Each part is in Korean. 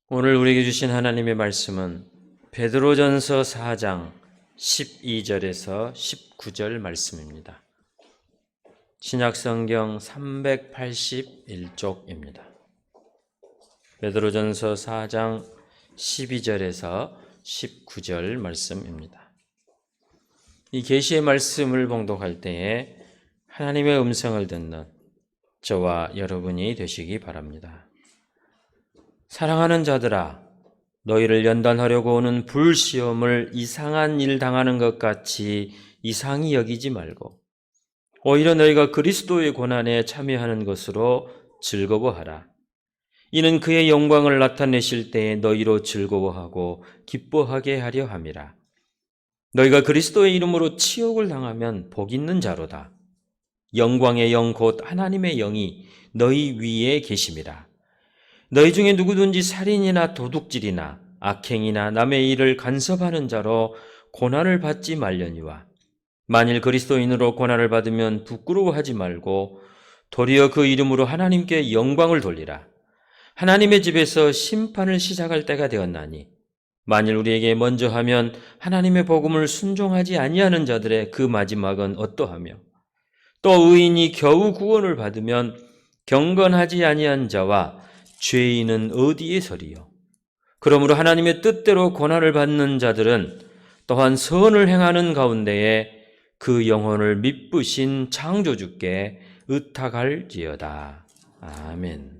오늘 우리에게 주신 하나님의 말씀은 베드로전서 4장 12절에서 19절 말씀입니다. 신약성경 381쪽입니다. 베드로전서 4장 12절에서 19절 말씀입니다. 이 계시의 말씀을 봉독할 때에 하나님의 음성을 듣는 저와 여러분이 되시기 바랍니다. 사랑하는 자들아, 너희를 연단하려고 오는 불시험을 이상한 일 당하는 것 같이 이상히 여기지 말고 오히려 너희가 그리스도의 고난에 참여하는 것으로 즐거워하라. 이는 그의 영광을 나타내실 때에 너희로 즐거워하고 기뻐하게 하려 함이라. 너희가 그리스도의 이름으로 치욕을 당하면 복 있는 자로다. 영광의 영 곧 하나님의 영이 너희 위에 계심이라. 너희 중에 누구든지 살인이나 도둑질이나 악행이나 남의 일을 간섭하는 자로 고난을 받지 말려니와 만일 그리스도인으로 고난을 받으면 부끄러워하지 말고 도리어 그 이름으로 하나님께 영광을 돌리라. 하나님의 집에서 심판을 시작할 때가 되었나니 만일 우리에게 먼저 하면 하나님의 복음을 순종하지 아니하는 자들의 그 마지막은 어떠하며 또 의인이 겨우 구원을 받으면 경건하지 아니한 자와 죄인은 어디에 서리요? 그러므로 하나님의 뜻대로 고난을 받는 자들은 또한 선을 행하는 가운데에 그 영혼을 미쁘신 창조주께 의탁할지어다. 아멘.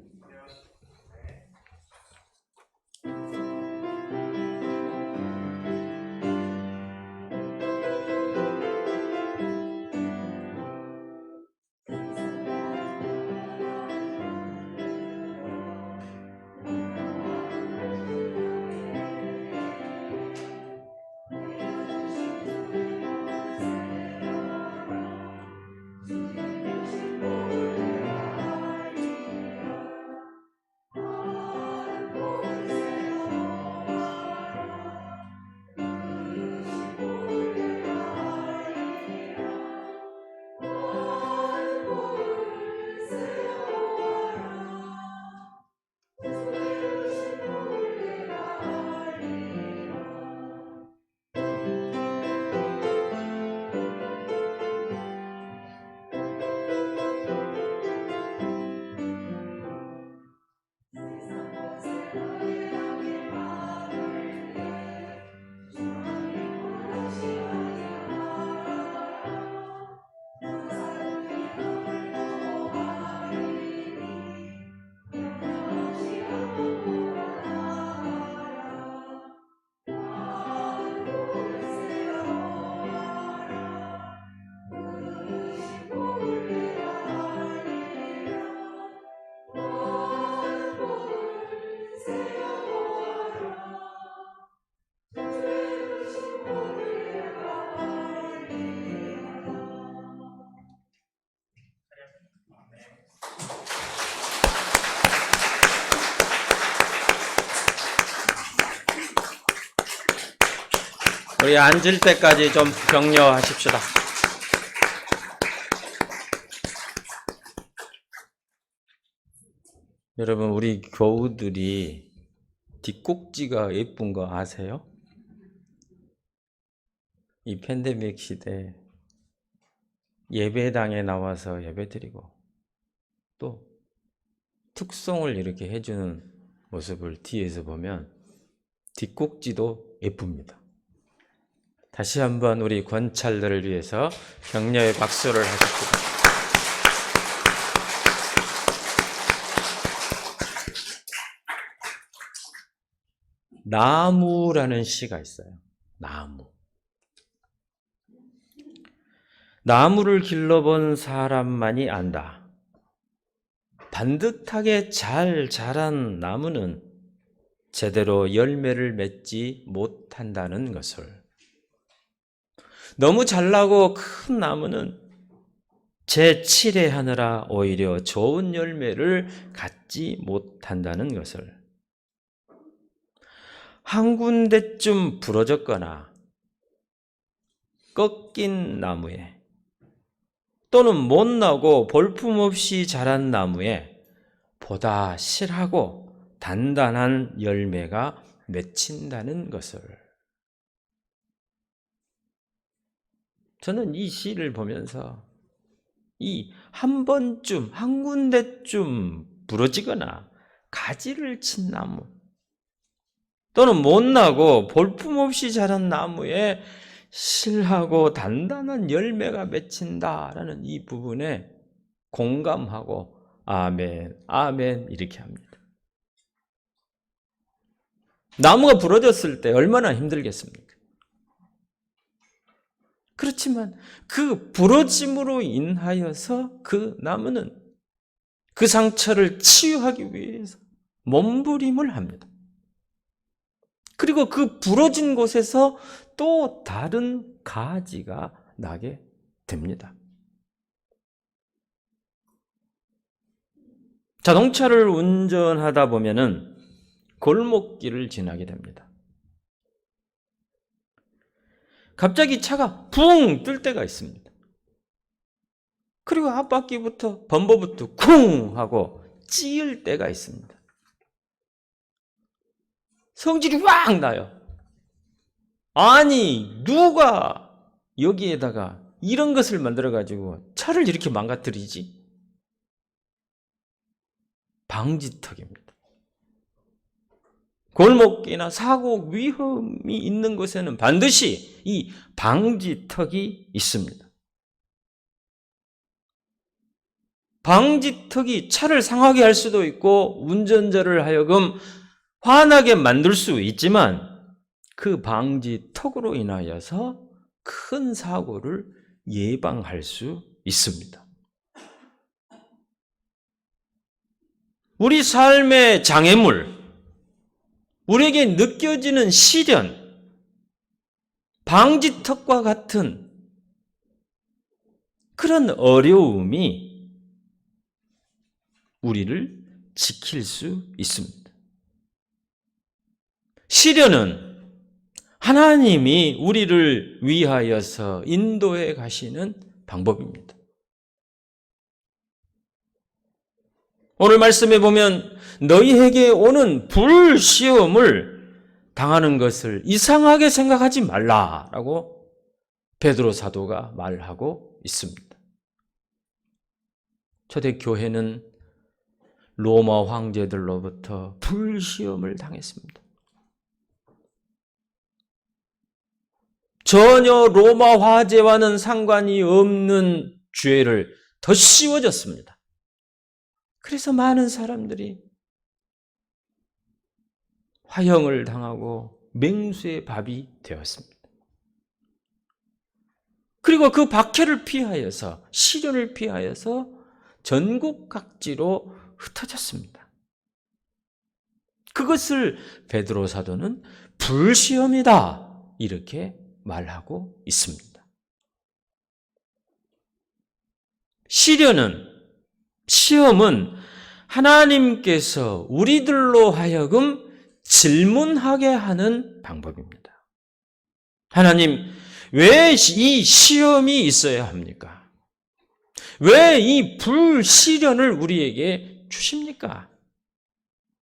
우리 앉을 때까지 좀 격려하십시다. 여러분, 우리 교우들이 뒷꼭지가 예쁜 거 아세요? 이 팬데믹 시대 예배당에 나와서 예배드리고 또 특송을 이렇게 해주는 모습을 뒤에서 보면 뒷꼭지도 예쁩니다. 다시 한번 우리 권찰들을 위해서 격려의 박수를 하십시다. 나무라는 시가 있어요. 나무를 길러본 사람만이 안다. 반듯하게 잘 자란 나무는 제대로 열매를 맺지 못한다는 것을. 너무 잘나고 큰 나무는 재칠해하느라 오히려 좋은 열매를 갖지 못한다는 것을. 한 군데쯤 부러졌거나 꺾인 나무에 또는 못나고 볼품없이 자란 나무에 보다 실하고 단단한 열매가 맺힌다는 것을. 저는 이 시를 보면서 이 한 번쯤, 한 군데쯤 부러지거나 가지를 친 나무, 또는 못나고 볼품없이 자란 나무에 실하고 단단한 열매가 맺힌다라는 이 부분에 공감하고 아멘, 아멘 이렇게 합니다. 나무가 부러졌을 때 얼마나 힘들겠습니까? 그렇지만 그 부러짐으로 인하여서 그 나무는 그 상처를 치유하기 위해서 몸부림을 합니다. 그리고 그 부러진 곳에서 또 다른 가지가 나게 됩니다. 자동차를 운전하다 보면은 골목길을 지나게 됩니다. 갑자기 차가 붕 뜰 때가 있습니다. 그리고 앞바퀴부터 범버부터 쿵 하고 찌을 때가 있습니다. 성질이 확 나요. 아니, 누가 여기에다가 이런 것을 만들어가지고 차를 이렇게 망가뜨리지? 방지턱입니다. 골목길이나 사고 위험이 있는 곳에는 반드시 이 방지턱이 있습니다. 방지턱이 차를 상하게 할 수도 있고 운전자를 하여금 화나게 만들 수 있지만 그 방지턱으로 인하여서 큰 사고를 예방할 수 있습니다. 우리 삶의 장애물, 우리에게 느껴지는 시련, 방지턱과 같은 그런 어려움이 우리를 지킬 수 있습니다. 시련은 하나님이 우리를 위하여서 인도해 가시는 방법입니다. 오늘 말씀에 보면 너희에게 오는 불시험을 당하는 것을 이상하게 생각하지 말라라고 베드로 사도가 말하고 있습니다. 초대교회는 로마 황제들로부터 불시험을 당했습니다. 전혀 로마 화제와는 상관이 없는 죄를 더 씌워졌습니다. 그래서 많은 사람들이 화형을 당하고 맹수의 밥이 되었습니다. 그리고 그 박해를 피하여서, 시련을 피하여서 전국 각지로 흩어졌습니다. 그것을 베드로 사도는 불시험이다 이렇게 말하고 있습니다. 시험은 하나님께서 우리들로 하여금 질문하게 하는 방법입니다. 하나님, 왜 이 시험이 있어야 합니까? 왜 이 불시련을 우리에게 주십니까?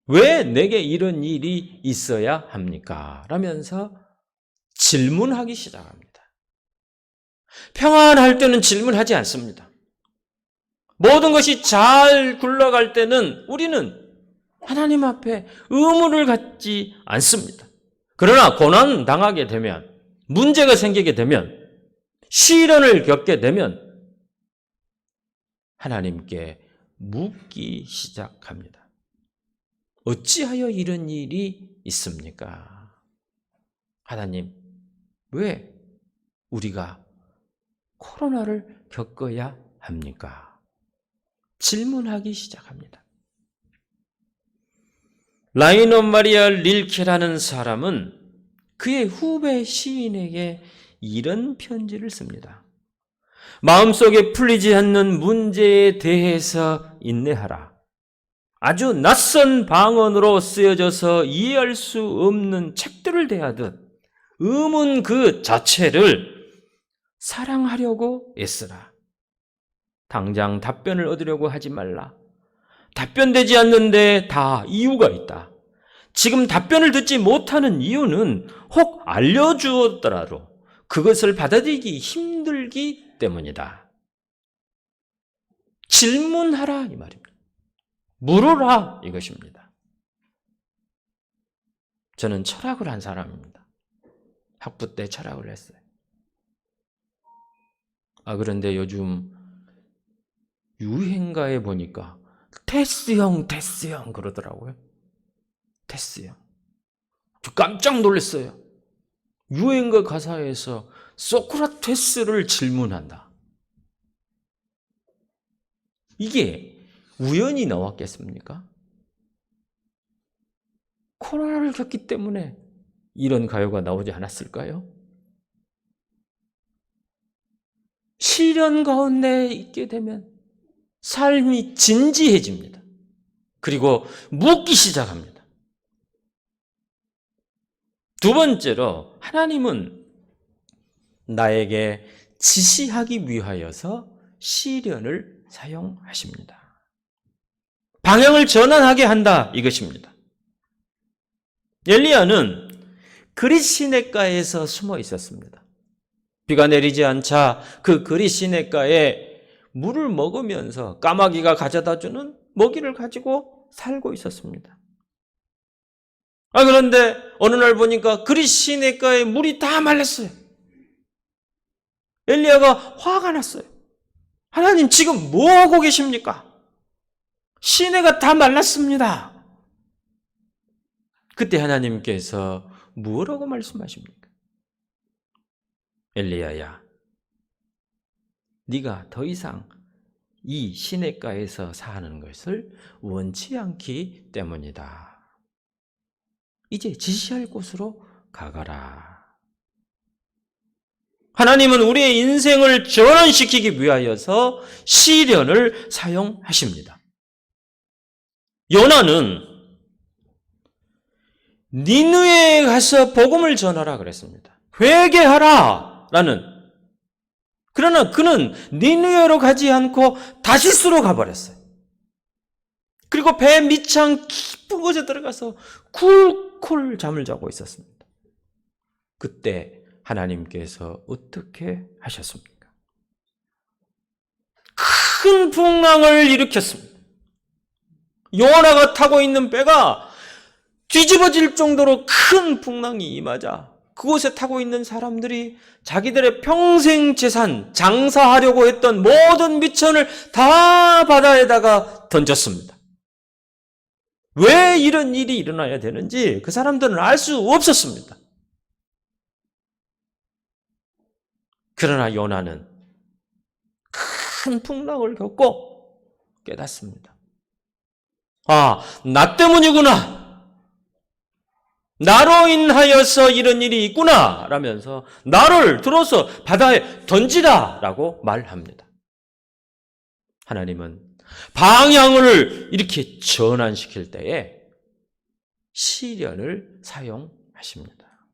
왜 내게 이런 일이 있어야 합니까? 라면서 질문하기 시작합니다. 평안할 때는 질문하지 않습니다. 모든 것이 잘 굴러갈 때는 우리는 하나님 앞에 의무를 갖지 않습니다. 그러나 고난 당하게 되면, 문제가 생기게 되면, 시련을 겪게 되면 하나님께 묻기 시작합니다. 어찌하여 이런 일이 있습니까? 하나님, 왜 우리가 코로나를 겪어야 합니까? 질문하기 시작합니다. 라이너 마리아 릴케라는 사람은 그의 후배 시인에게 이런 편지를 씁니다. 마음속에 풀리지 않는 문제에 대해서 인내하라. 아주 낯선 방언으로 쓰여져서 이해할 수 없는 책들을 대하듯 의문 그 자체를 사랑하려고 애쓰라. 당장 답변을 얻으려고 하지 말라. 답변되지 않는데 다 이유가 있다. 지금 답변을 듣지 못하는 이유는 혹 알려주었더라도 그것을 받아들이기 힘들기 때문이다. 질문하라 이 말입니다. 물어라 이것입니다. 저는 철학을 한 사람입니다. 학부 때 철학을 했어요. 그런데 요즘 유행가에 보니까 테스형 그러더라고요. 테스형. 저 깜짝 놀랐어요. 유행가 가사에서 소크라테스를 질문한다. 이게 우연히 나왔겠습니까? 코로나를 겪기 때문에 이런 가요가 나오지 않았을까요? 시련 가운데 있게 되면 삶이 진지해집니다. 그리고 묻기 시작합니다. 두 번째로 하나님은 나에게 지시하기 위하여서 시련을 사용하십니다. 방향을 전환하게 한다 이것입니다. 엘리야는 그릿 시냇가에서 숨어 있었습니다. 비가 내리지 않자 그 그릿 시냇가에 물을 먹으면서 까마귀가 가져다주는 먹이를 가지고 살고 있었습니다. 그런데 어느 날 보니까 그릿 시냇가에 물이 다 말랐어요. 엘리야가 화가 났어요. 하나님 지금 뭐 하고 계십니까? 시내가 다 말랐습니다. 그때 하나님께서 뭐라고 말씀하십니까? 엘리야야, 네가 더 이상 이 시냇가에서 사는 것을 원치 않기 때문이다. 이제 지시할 곳으로 가거라. 하나님은 우리의 인생을 전환시키기 위하여서 시련을 사용하십니다. 요나는 니느웨에 가서 복음을 전하라 그랬습니다. 회개하라 라는. 그러나 그는 니느웨로 가지 않고 다시스로 가버렸어요. 그리고 배 밑창 깊은 곳에 들어가서 쿨쿨 잠을 자고 있었습니다. 그때 하나님께서 어떻게 하셨습니까? 큰 풍랑을 일으켰습니다. 요나가 타고 있는 배가 뒤집어질 정도로 큰 풍랑이 임하자 그곳에 타고 있는 사람들이 자기들의 평생 재산, 장사하려고 했던 모든 미천을 다 바다에다가 던졌습니다. 왜 이런 일이 일어나야 되는지 그 사람들은 알 수 없었습니다. 그러나 요나는 큰 풍랑을 겪고 깨닫습니다. 나 때문이구나. 나로 인하여서 이런 일이 있구나 라면서 나를 들어서 바다에 던지라 라고 말합니다. 하나님은 방향을 이렇게 전환시킬 때에 시련을 사용하십니다.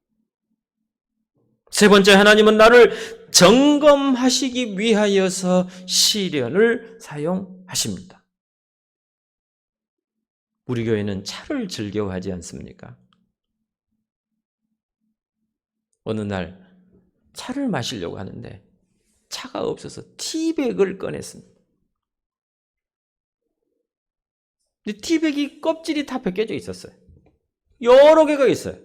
세 번째, 하나님은 나를 점검하시기 위하여서 시련을 사용하십니다. 우리 교회는 차를 즐겨하지 않습니까? 어느 날 차를 마시려고 하는데 차가 없어서 티백을 꺼냈습니다. 근데 티백이 껍질이 다 벗겨져 있었어요. 여러 개가 있어요.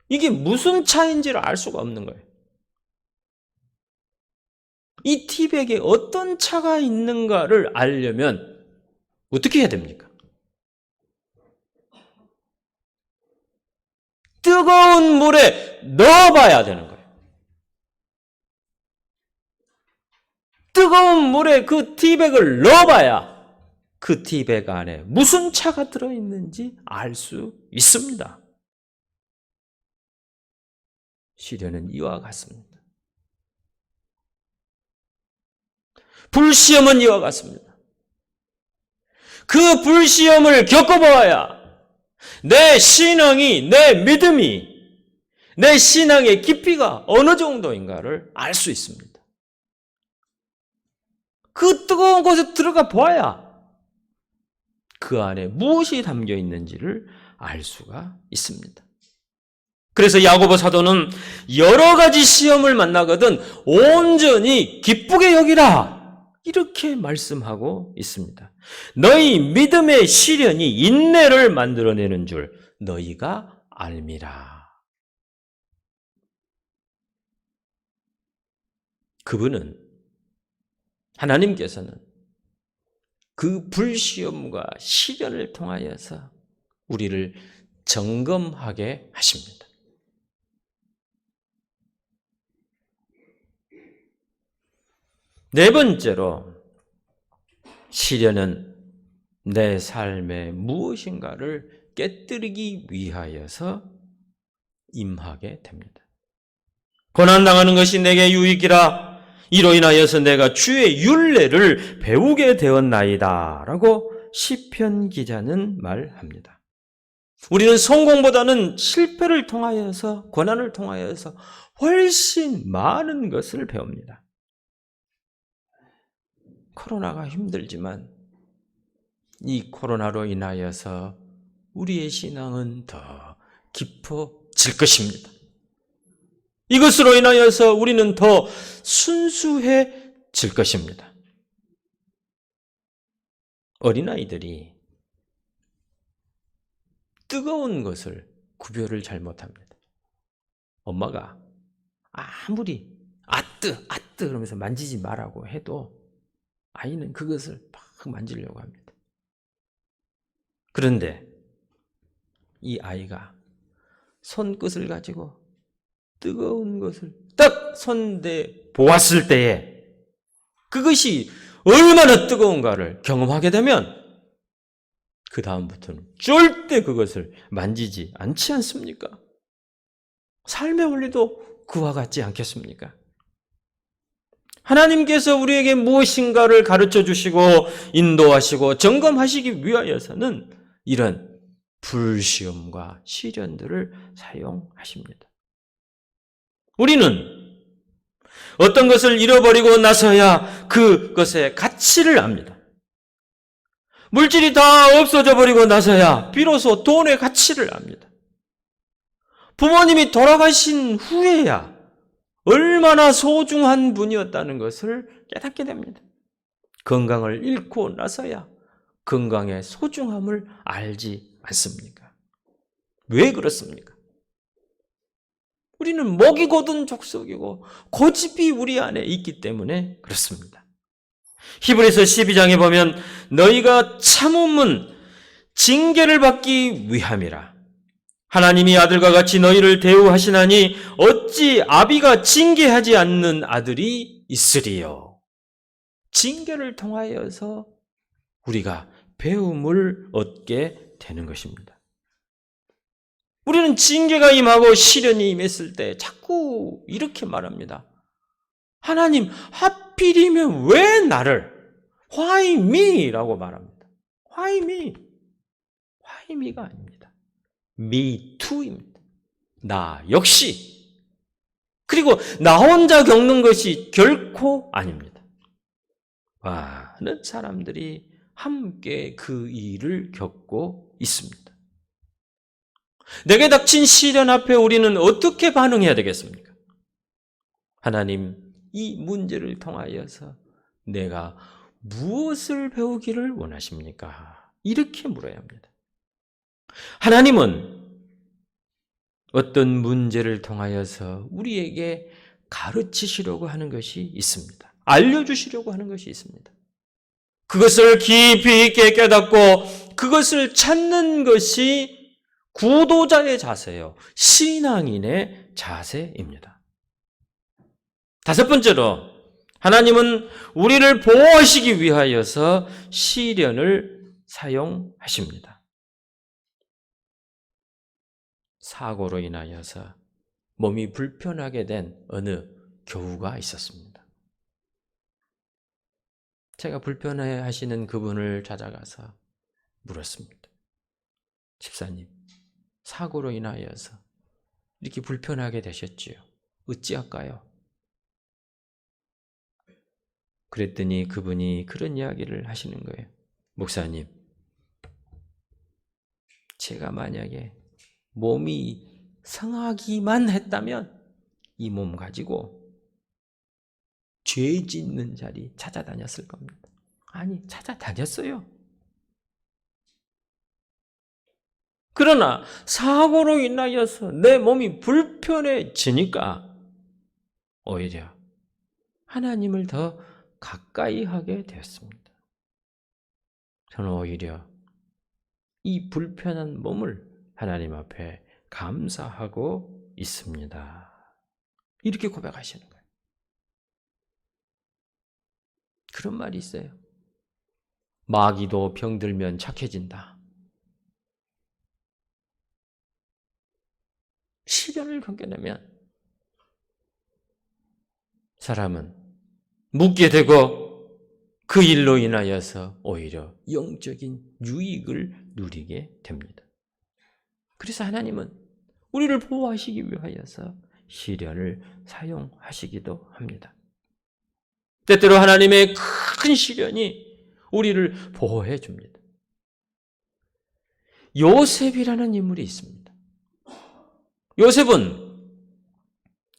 이게 무슨 차인지를 알 수가 없는 거예요. 이 티백에 어떤 차가 있는가를 알려면 어떻게 해야 됩니까? 뜨거운 물에 넣어봐야 되는 거예요. 뜨거운 물에 그 티백을 넣어봐야 그 티백 안에 무슨 차가 들어있는지 알 수 있습니다. 시련은 이와 같습니다. 불시험은 이와 같습니다. 그 불시험을 겪어보아야 내 신앙이, 내 믿음이, 내 신앙의 깊이가 어느 정도인가를 알 수 있습니다. 그 뜨거운 곳에 들어가 보아야 그 안에 무엇이 담겨 있는지를 알 수가 있습니다. 그래서 야고보 사도는 여러 가지 시험을 만나거든 온전히 기쁘게 여기라, 이렇게 말씀하고 있습니다. 너희 믿음의 시련이 인내를 만들어내는 줄 너희가 알미라. 그분은, 하나님께서는 그 불시험과 시련을 통하여서 우리를 점검하게 하십니다. 네 번째로, 시련은 내 삶에 무엇인가를 깨뜨리기 위하여서 임하게 됩니다. 고난당하는 것이 내게 유익이라, 이로 인하여서 내가 주의 율례를 배우게 되었나이다 라고 시편 기자는 말합니다. 우리는 성공보다는 실패를 통하여서, 고난을 통하여서 훨씬 많은 것을 배웁니다. 코로나가 힘들지만 이 코로나로 인하여서 우리의 신앙은 더 깊어질 것입니다. 이것으로 인하여서 우리는 더 순수해질 것입니다. 어린아이들이 뜨거운 것을 구별을 잘 못합니다. 엄마가 아무리 아뜨 그러면서 만지지 말라고 해도 아이는 그것을 막 만지려고 합니다. 그런데 이 아이가 손끝을 가지고 뜨거운 것을 딱 손대 보았을 때에 그것이 얼마나 뜨거운가를 경험하게 되면 그 다음부터는 절대 그것을 만지지 않지 않습니까? 삶의 원리도 그와 같지 않겠습니까? 하나님께서 우리에게 무엇인가를 가르쳐 주시고 인도하시고 점검하시기 위하여서는 이런 불시험과 시련들을 사용하십니다. 우리는 어떤 것을 잃어버리고 나서야 그것의 가치를 압니다. 물질이 다 없어져 버리고 나서야 비로소 돈의 가치를 압니다. 부모님이 돌아가신 후에야 얼마나 소중한 분이었다는 것을 깨닫게 됩니다. 건강을 잃고 나서야 건강의 소중함을 알지 않습니까? 왜 그렇습니까? 우리는 목이 곧은 족속이고 고집이 우리 안에 있기 때문에 그렇습니다. 히브리서 12장에 보면 너희가 참음은 징계를 받기 위함이라. 하나님이 아들과 같이 너희를 대우하시나니 어찌 아비가 징계하지 않는 아들이 있으리요. 징계를 통하여서 우리가 배움을 얻게 되는 것입니다. 우리는 징계가 임하고 시련이 임했을 때 자꾸 이렇게 말합니다. 하나님, 하필이면 왜 나를? Why me? 라고 말합니다. Why me? Why me가 아닙니다. Me too입니다. 나 역시. 그리고 나 혼자 겪는 것이 결코 아닙니다. 많은 사람들이 함께 그 일을 겪고 있습니다. 내게 닥친 시련 앞에 우리는 어떻게 반응해야 되겠습니까? 하나님, 이 문제를 통하여서 내가 무엇을 배우기를 원하십니까? 이렇게 물어야 합니다. 하나님은 어떤 문제를 통하여서 우리에게 가르치시려고 하는 것이 있습니다. 알려주시려고 하는 것이 있습니다. 그것을 깊이 있게 깨닫고 그것을 찾는 것이 구도자의 자세요. 신앙인의 자세입니다. 다섯 번째로, 하나님은 우리를 보호하시기 위하여서 시련을 사용하십니다. 사고로 인하여서 몸이 불편하게 된 어느 교우가 있었습니다. 제가 불편해 하시는 그분을 찾아가서 물었습니다. 집사님, 사고로 인하여서 이렇게 불편하게 되셨지요. 어찌할까요? 그랬더니 그분이 그런 이야기를 하시는 거예요. 목사님, 제가 만약에 몸이 성하기만 했다면 이 몸 가지고 죄 짓는 자리 찾아다녔을 겁니다. 아니, 찾아다녔어요. 그러나 사고로 인하여서 내 몸이 불편해지니까 오히려 하나님을 더 가까이 하게 되었습니다. 저는 오히려 이 불편한 몸을 하나님 앞에 감사하고 있습니다. 이렇게 고백하시는 거예요. 그런 말이 있어요. 마귀도 병들면 착해진다. 시련을 겪어내면 사람은 묻게 되고 그 일로 인하여서 오히려 영적인 유익을 누리게 됩니다. 그래서 하나님은 우리를 보호하시기 위하여서 시련을 사용하시기도 합니다. 때때로 하나님의 큰 시련이 우리를 보호해 줍니다. 요셉이라는 인물이 있습니다. 요셉은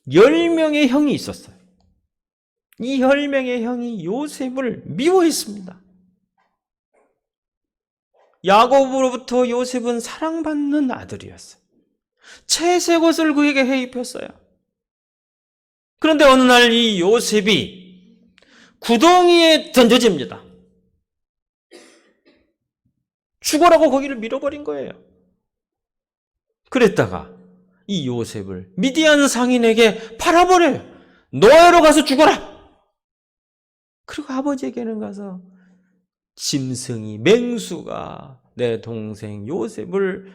10명의 형이 있었어요. 이 10명의 형이 요셉을 미워했습니다. 야곱으로부터 요셉은 사랑받는 아들이었어요. 채색 옷을 그에게 해입혔어요. 그런데 어느 날 이 요셉이 구덩이에 던져집니다. 죽어라고 거기를 밀어버린 거예요. 그랬다가 이 요셉을 미디안 상인에게 팔아버려요. 노예로 가서 죽어라. 그리고 아버지에게는 가서 짐승이, 맹수가 내 동생 요셉을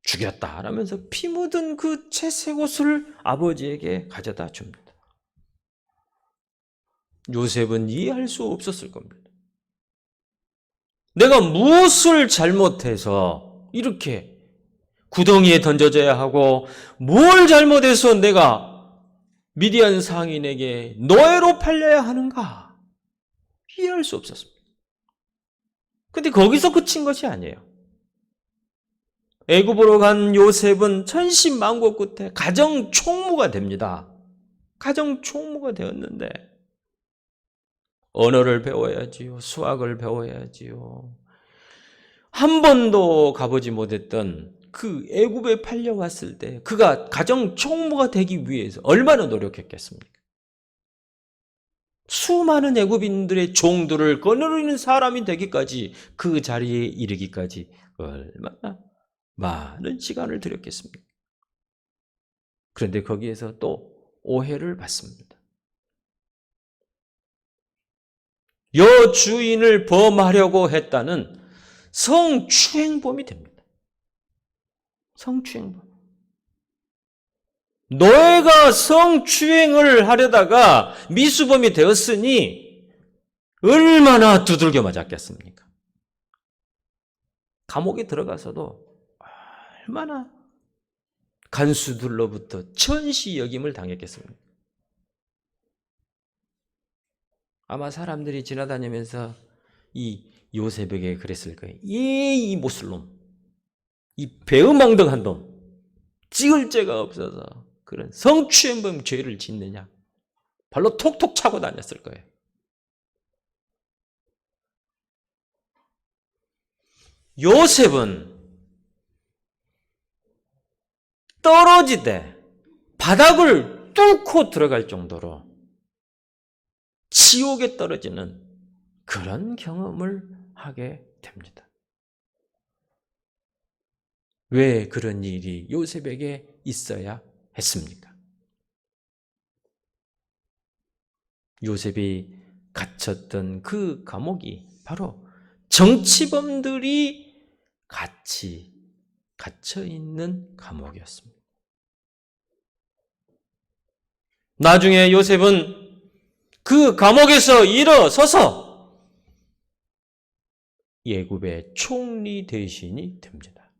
죽였다 라면서 피 묻은 그 채색 옷을 아버지에게 가져다 줍니다. 요셉은 이해할 수 없었을 겁니다. 내가 무엇을 잘못해서 이렇게 구덩이에 던져져야 하고 뭘 잘못해서 내가 미디안 상인에게 노예로 팔려야 하는가? 이해할 수 없었습니다. 근데 거기서 그친 것이 아니에요. 애굽으로 간 요셉은 천신만고 끝에 가정 총무가 됩니다. 가정 총무가 되었는데 언어를 배워야지요. 수학을 배워야지요. 한 번도 가보지 못했던 그 애굽에 팔려왔을 때 그가 가정 총무가 되기 위해서 얼마나 노력했겠습니까? 수많은 애굽인들의 종들을 거느리는 사람이 되기까지 그 자리에 이르기까지 얼마나 많은 시간을 들였겠습니까? 그런데 거기에서 또 오해를 받습니다. 여주인을 범하려고 했다는 성추행범이 됩니다. 성추행범. 노예가 성추행을 하려다가 미수범이 되었으니 얼마나 두들겨 맞았겠습니까? 감옥에 들어가서도 얼마나 간수들로부터 천시 여김을 당했겠습니까? 아마 사람들이 지나다니면서 이 요셉에게 그랬을 거예요. 이 모슬놈, 이 배은망덕한 놈, 찍을 죄가 없어서 그런 성추행범 죄를 짓느냐, 발로 톡톡 차고 다녔을 거예요. 요셉은 떨어지되 바닥을 뚫고 들어갈 정도로 지옥에 떨어지는 그런 경험을 하게 됩니다. 왜 그런 일이 요셉에게 있어야 했습니까? 요셉이 갇혔던 그 감옥이 바로 정치범들이 같이 갇혀있는 감옥이었습니다. 나중에 요셉은 그 감옥에서 일어서서 애굽의 총리 대신이 됩니다.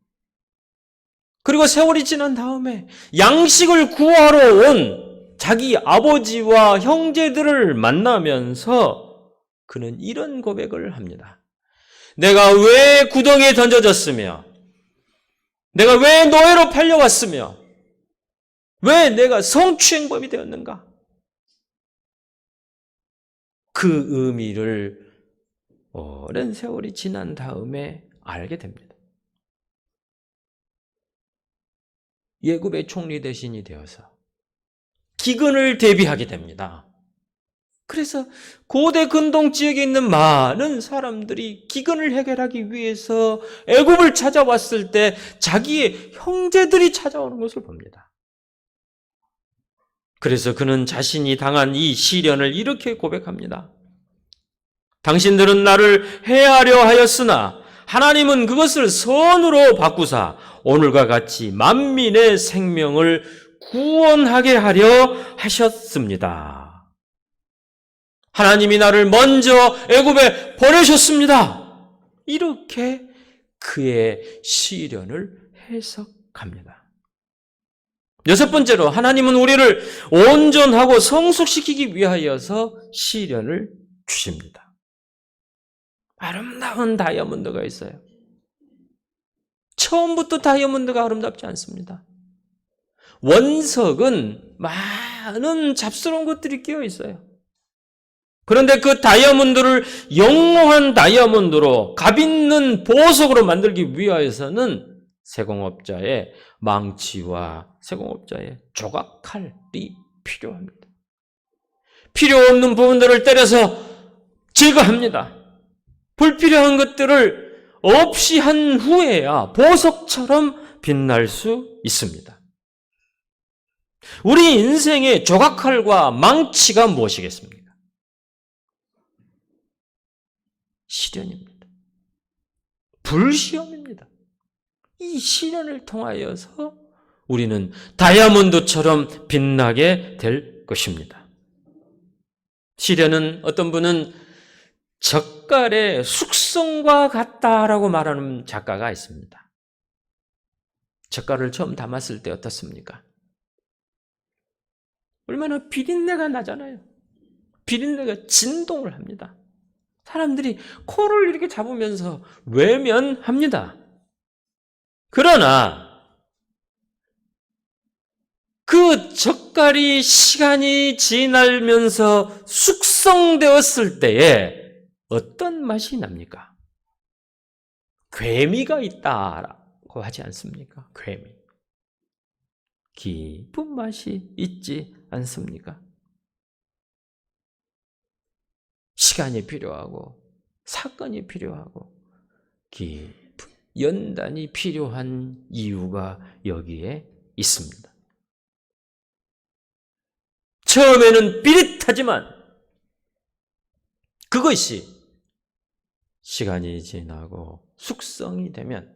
그리고 세월이 지난 다음에 양식을 구하러 온 자기 아버지와 형제들을 만나면서 그는 이런 고백을 합니다. 내가 왜 구덩이에 던져졌으며 내가 왜 노예로 팔려왔으며 왜 내가 성추행범이 되었는가? 그 의미를 오랜 세월이 지난 다음에 알게 됩니다. 예굽의 총리 대신이 되어서 기근을 대비하게 됩니다. 그래서 고대 근동 지역에 있는 많은 사람들이 기근을 해결하기 위해서 애굽을 찾아왔을 때 자기의 형제들이 찾아오는 것을 봅니다. 그래서 그는 자신이 당한 이 시련을 이렇게 고백합니다. 당신들은 나를 해하려 하였으나 하나님은 그것을 선으로 바꾸사 오늘과 같이 만민의 생명을 구원하게 하려 하셨습니다. 하나님이 나를 먼저 애굽에 보내셨습니다. 이렇게 그의 시련을 해석합니다. 여섯 번째로 하나님은 우리를 온전하고 성숙시키기 위하여서 시련을 주십니다. 아름다운 다이아몬드가 있어요. 처음부터 다이아몬드가 아름답지 않습니다. 원석은 많은 잡스러운 것들이 끼어 있어요. 그런데 그 다이아몬드를 영롱한 다이아몬드로 값있는 보석으로 만들기 위하여서는 세공업자의 망치와 세공업자의 조각칼이 필요합니다. 필요 없는 부분들을 때려서 제거합니다. 불필요한 것들을 없이 한 후에야 보석처럼 빛날 수 있습니다. 우리 인생의 조각칼과 망치가 무엇이겠습니까? 시련입니다. 불시험입니다. 이 시련을 통하여서 우리는 다이아몬드처럼 빛나게 될 것입니다. 시련은 어떤 분은 젓갈의 숙성과 같다라고 말하는 작가가 있습니다. 젓갈을 처음 담았을 때 어떻습니까? 얼마나 비린내가 나잖아요. 비린내가 진동을 합니다. 사람들이 코를 이렇게 잡으면서 외면합니다. 그러나 그 젓갈이 시간이 지나면서 숙성되었을 때에 어떤 맛이 납니까? 괴미가 있다라고 하지 않습니까? 괴미. 깊은 맛이 있지 않습니까? 시간이 필요하고 사건이 필요하고 깊은 연단이 필요한 이유가 여기에 있습니다. 처음에는 비릿하지만 그것이 시간이 지나고 숙성이 되면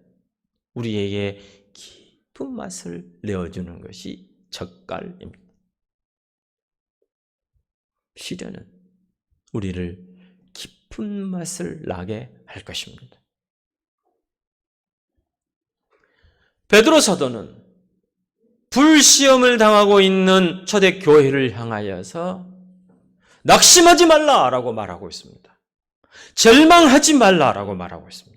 우리에게 깊은 맛을 내어주는 것이 젓갈입니다. 시련은 우리를 깊은 맛을 나게 할 것입니다. 베드로 사도는 불시험을 당하고 있는 초대 교회를 향하여서 낙심하지 말라라고 말하고 있습니다. 절망하지 말라라고 말하고 있습니다.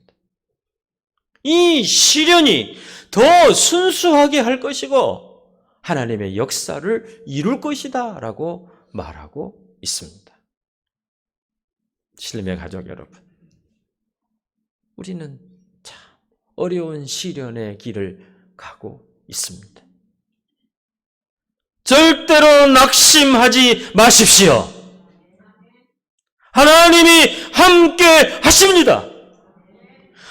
이 시련이 더 순수하게 할 것이고 하나님의 역사를 이룰 것이다 라고 말하고 있습니다. 신림의 가족 여러분, 우리는 참 어려운 시련의 길을 가고 있습니다. 절대로 낙심하지 마십시오. 하나님이 함께 하십니다.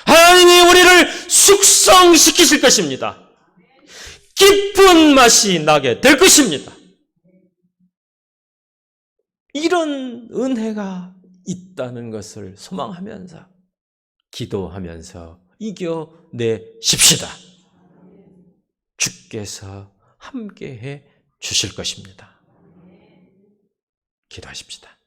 하나님이 우리를 숙성시키실 것입니다. 깊은 맛이 나게 될 것입니다. 이런 은혜가 있다는 것을 소망하면서 기도하면서 이겨내십시다. 주께서 함께해 주실 것입니다. 기도하십시다.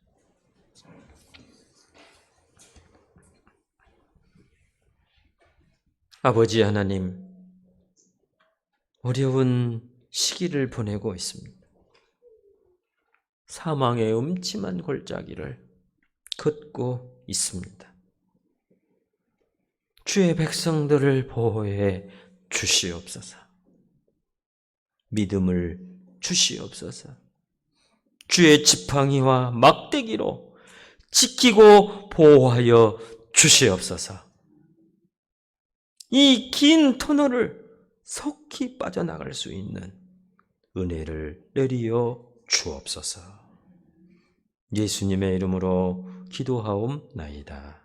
아버지 하나님, 어려운 시기를 보내고 있습니다. 사망의 음침한 골짜기를 걷고 있습니다. 주의 백성들을 보호해 주시옵소서. 믿음을 주시옵소서. 주의 지팡이와 막대기로 지키고 보호하여 주시옵소서. 이 긴 터널을 속히 빠져나갈 수 있는 은혜를 내리어 주옵소서. 예수님의 이름으로 기도하옵나이다.